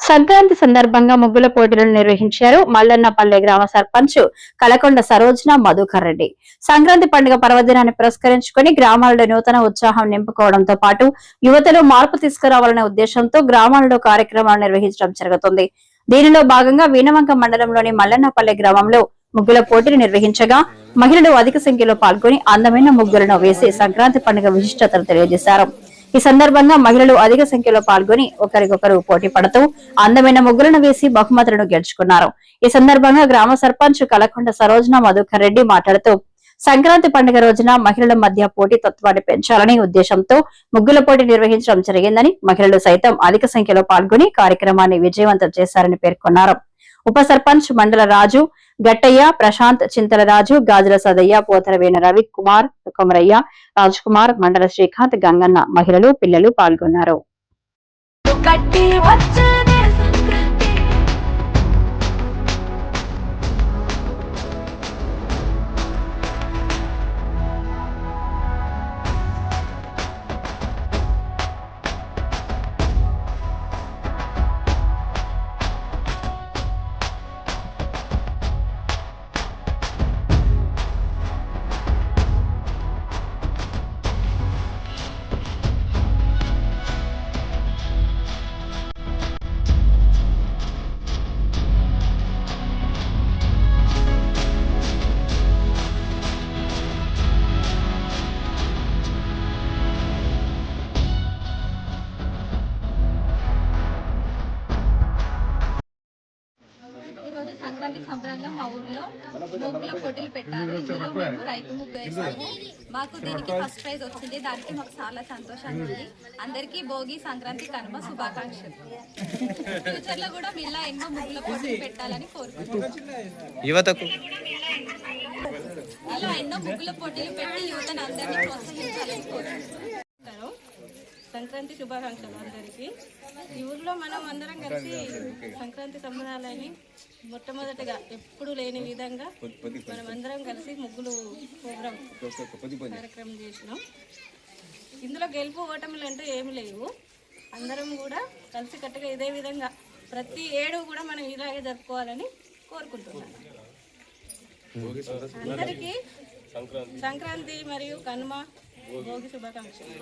సంక్రాంతి సందర్భంగా ముగ్గుల పోటీలను నిర్వహించారు మల్లన్నపల్లె గ్రామ సర్పంచ్ కలకొండ సరోజన మధుకర్ రెడ్డి. సంక్రాంతి పండుగ పర్వదినాన్ని పురస్కరించుకుని గ్రామాలలో నూతన ఉత్సాహం నింపుకోవడంతో పాటు యువతలో మార్పు తీసుకురావాలనే ఉద్దేశంతో గ్రామాలలో కార్యక్రమాలు నిర్వహించడం జరుగుతుంది. దీనిలో భాగంగా వీణవంక మండలంలోని మల్లన్నపల్లె గ్రామంలో ముగ్గుల పోటీలు నిర్వహించగా మహిళలు అధిక సంఖ్యలో పాల్గొని అందమైన ముగ్గులను వేసి సంక్రాంతి పండుగ విశిష్టతను తెలియజేశారు. ఈ సందర్భంగా మహిళలు అధిక సంఖ్యలో పాల్గొని ఒకరికొకరు పోటీ పడుతూ అందమైన ముగ్గులను వేసి బహుమతులను గెలుచుకున్నారు. ఈ సందర్భంగా గ్రామ సర్పంచ్ కలకొండ సరోజన మధుకర్ రెడ్డి మాట్లాడుతూ సంక్రాంతి పండుగ రోజున మహిళల మధ్య పోటీ తత్వాన్ని పెంచాలనే ఉద్దేశంతో ముగ్గుల పోటీ నిర్వహించడం జరిగిందని, మహిళలు సైతం అధిక సంఖ్యలో పాల్గొని కార్యక్రమాన్ని విజయవంతం చేశారని పేర్కొన్నారు. ఉప సర్పంచ్ మండల రాజు, గట్టయ్య, ప్రశాంత్, చింతల రాజు, గాజుల సదయ్య, పోతరవేణ రవి కుమార్, కొమరయ్య, రాజ్ కుమార్, మండల శ్రీకాంత్, గంగన్న, మహిళలు, పిల్లలు పాల్గొన్నారు. సంక్రాంతి సంబరంగా మా ఊర్లో ముగ్గుల పోటీలు పెట్టారు. ఇందులో మేము రైతు ముగ్గు వేసాము. మాకు దీనికి ఫస్ట్ ప్రైజ్ వచ్చింది. దానికి మాకు చాలా సంతోషంగా ఉంది. అందరికీ భోగి, సంక్రాంతి, కనుమ శుభాకాంక్షలు. ఫ్యూచర్ లో కూడా ఇలా ఎన్నో ముగ్గుల పోటీలు పెట్టాలని కోరుకుంటున్నాం. యువతకు ఇలా ఎన్నో ముగ్గుల పోటీలు పెట్టి యువతను అందరినీ ప్రోత్సహించాలని కోరుకుంటున్నాం. సంక్రాంతి శుభాకాంక్షలు అందరికీ. ఈ ఊర్లో మనం అందరం కలిసి సంక్రాంతి సంబరాలని మొట్టమొదటిగా ఎప్పుడు లేని విధంగా మనం అందరం కలిసి ముగ్గులు ప్రోగ్రాం కార్యక్రమం చేసినాం. ఇందులో గెలుపు ఓటములు అంటూ ఏమి లేవు. అందరం కూడా కలిసి కట్టుగా ఇదే విధంగా ప్రతి ఏడు కూడా మనం ఇలాగే జరుపుకోవాలని కోరుకుంటున్నాం. అందరికీ సంక్రాంతి మరియు కనుమ భోగి శుభాకాంక్షలు.